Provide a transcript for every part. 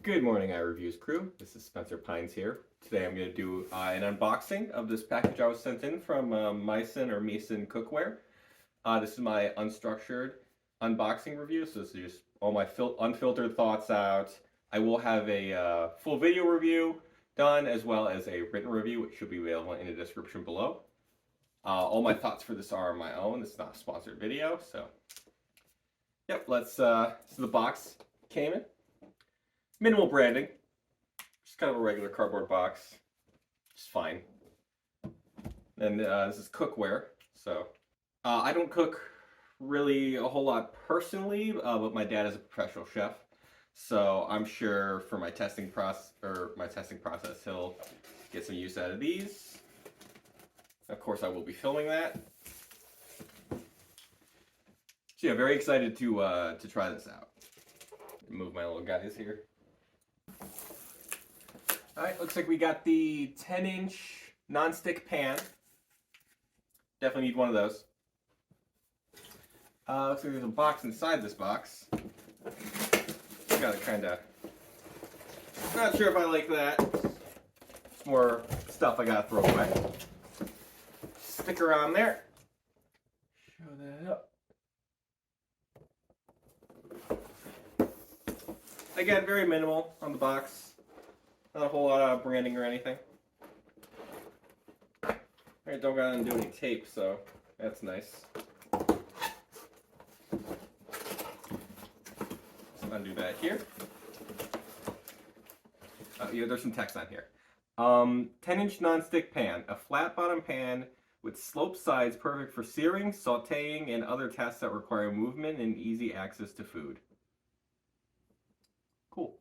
Good morning, iReviews crew. This is Spencer Pines here. Today I'm going to do an unboxing of this package I was sent in from Misen cookware. This is my unstructured unboxing review, so this is just all my unfiltered thoughts out. I will have a full video review done as well as a written review, which should be available in the description below. All my thoughts for this are my own. It's not a sponsored video, so yep. So the box came in. Minimal branding, just kind of a regular cardboard box, just fine. And this is cookware, so I don't cook really a whole lot personally, but my dad is a professional chef, so I'm sure for my testing process he'll get some use out of these. Of course, I will be filming that. So yeah, very excited to try this out. Move my little guys here. Alright, looks like we got the 10-inch nonstick pan. Definitely need one of those. Looks like there's a box inside this box. Gotta kinda... Not sure if I like that. It's more stuff I gotta throw away. Sticker on there. Show that up. Again, very minimal on the box. Not a whole lot of branding or anything. I don't gotta do any tape, so that's nice. Let's undo that here. Yeah, there's some text on here. 10-inch nonstick pan, a flat bottom pan with sloped sides, perfect for searing, sautéing, and other tasks that require movement and easy access to food. Cool.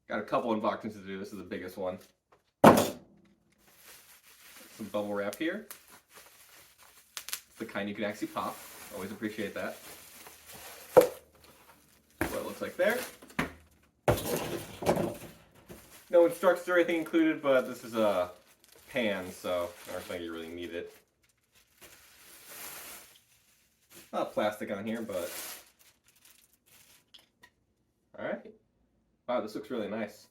Got a couple unboxings to do. This is the biggest one. Some bubble wrap here. It's the kind you can actually pop. Always appreciate that. That's what it looks like there. No instructions or anything included, but this is a pan, so I don't think you really need it. Not plastic on here, but alright. Wow, this looks really nice.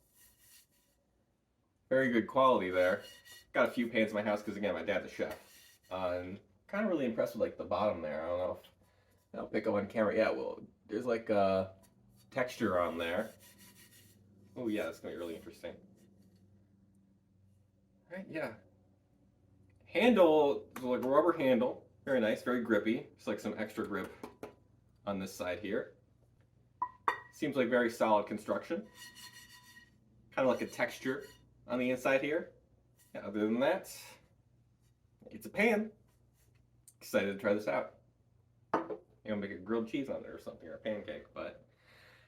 Very good quality there. Got a few pans in my house because, again, my dad's a chef. And kind of really impressed with, like, the bottom there. I don't know if I'll pick up on camera. Yeah, well, there's, like, a texture on there. Oh, yeah, that's going to be really interesting. All right, yeah. Handle, like a rubber handle. Very nice, very grippy. Just like some extra grip on this side here. Seems like very solid construction. Kind of like a texture on the inside here. Yeah, other than that, it's a pan. Excited to try this out. You know, make a grilled cheese on it or something, or a pancake. But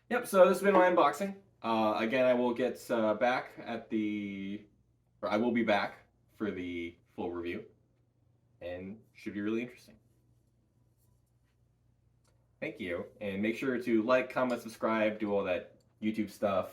yep, so this has been my unboxing. Again, I will get back at I will be back for the full review, and should be really interesting. Thank you, and make sure to like, comment, subscribe, do all that YouTube stuff.